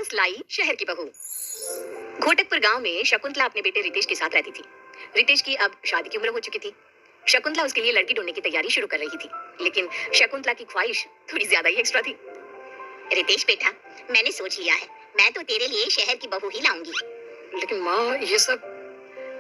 दोस्त लाई शहर की बहू। घोटकपुर गांव में शकुंतला अपने बेटे रितेश के साथ रहती थी। रितेश की अब शादी की उम्र हो चुकी थी। शकुंतला उसके लिए लड़की ढूंढने की तैयारी शुरू कर रही थी, लेकिन शकुंतला की ख्वाहिश थोड़ी ज्यादा ही एक्स्ट्रा थी। रितेश बेटा, मैंने सोच लिया है, मैं तो तेरे लिए शहर की बहू ही लाऊंगी। लेकिन माँ, ये सब।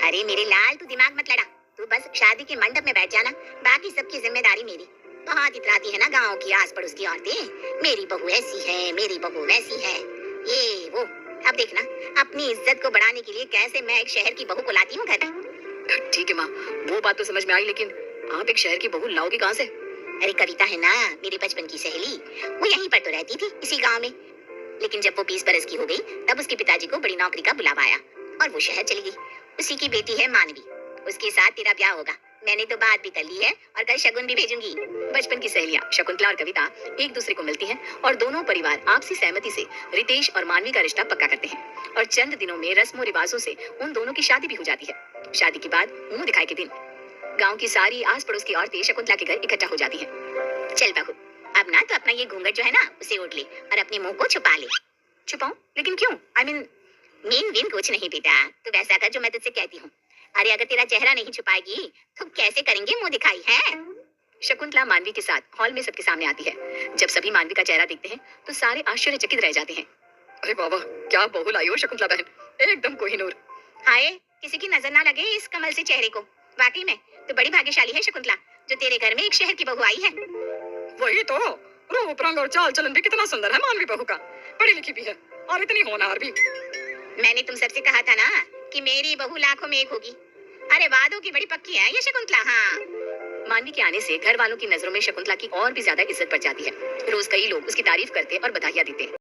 अरे मेरे लाल, तू दिमाग मत लड़ा। तू बस शादी के मंडप में बैठ जाना, बाकी सबकी जिम्मेदारी मेरी। बहुत इतराती है ना गांव की आस पड़ोस की औरतें, मेरी बहू ऐसी है, मेरी बहू वैसी है, ये वो। अब देखना, अपनी इज्जत को बढ़ाने के लिए कैसे मैं एक शहर की बहू को लाती हूँ घर। ठीक है माँ, वो बात तो समझ में आई, लेकिन आप एक शहर की बहू लाओगी कहाँ से? अरे कविता है ना, मेरी बचपन की सहेली, वो यहीं पर तो रहती थी, इसी गांव में। लेकिन जब वो 20 बरस की हो गई, तब उसके पिताजी को बड़ी नौकरी का बुलावा आया और वो शहर चली गई। उसी की बेटी है मानवी, उसके साथ तेरा ब्याह होगा। मैंने तो बात भी कर ली है और कल शगुन भी भेजूंगी। बचपन की सहेलियां शकुंतला और कविता एक दूसरे को मिलती हैं और दोनों परिवार आपसी सहमति से रितेश और मानवी का रिश्ता पक्का करते हैं और चंद दिनों में रस्मों रिवाजों से उन दोनों की शादी भी हो जाती है। शादी के बाद मुंह दिखाई के दिन गांव की सारी आस पड़ोस की औरतें शकुंतला के घर इकट्ठा हो जाती हैं। चल बहू, अब ना तो अपना ये घूंघट जो है ना, उसे ओढ़ ले और अपने मुंह को छुपा ले। छुपाऊं? लेकिन क्यों? आई मीन विन कुछ नहीं बेटा, तू वैसा कर जो मैं तुझसे कहती हूँ। अरे अगर तेरा चेहरा नहीं छुपाएगी तो कैसे करेंगे मुंह दिखाई है। शकुंतला मानवी के साथ हॉल में सबके सामने आती है। जब सभी मानवी का चेहरा देखते हैं तो सारे आश्चर्यचकित रह जाते हैं। अरे बाबा, क्या बहू लाई हो शकुंतला बहन, एकदम कोहिनूर। हाय, किसी की नजर ना लगे इस कमल से चेहरे को। वाकई में तो बड़ी भाग्यशाली है शकुंतला, जो तेरे घर में एक शहर की बहू आई है। वही तो, रूप रंग और चाल चलन भी कितना सुंदर है मानवी बहू का, पढ़ी लिखी भी है और इतनी होनहार भी। मैंने तुम सबसे कहा था ना कि मेरी बहू लाखों में एक होगी। अरे वादों की बड़ी पक्की है ये शकुंतला। हाँ, मानवी के आने से घर वालों की नजरों में शकुंतला की और भी ज्यादा इज्जत बढ़ जाती है। रोज कई लोग उसकी तारीफ करते और बधाइयां देते हैं।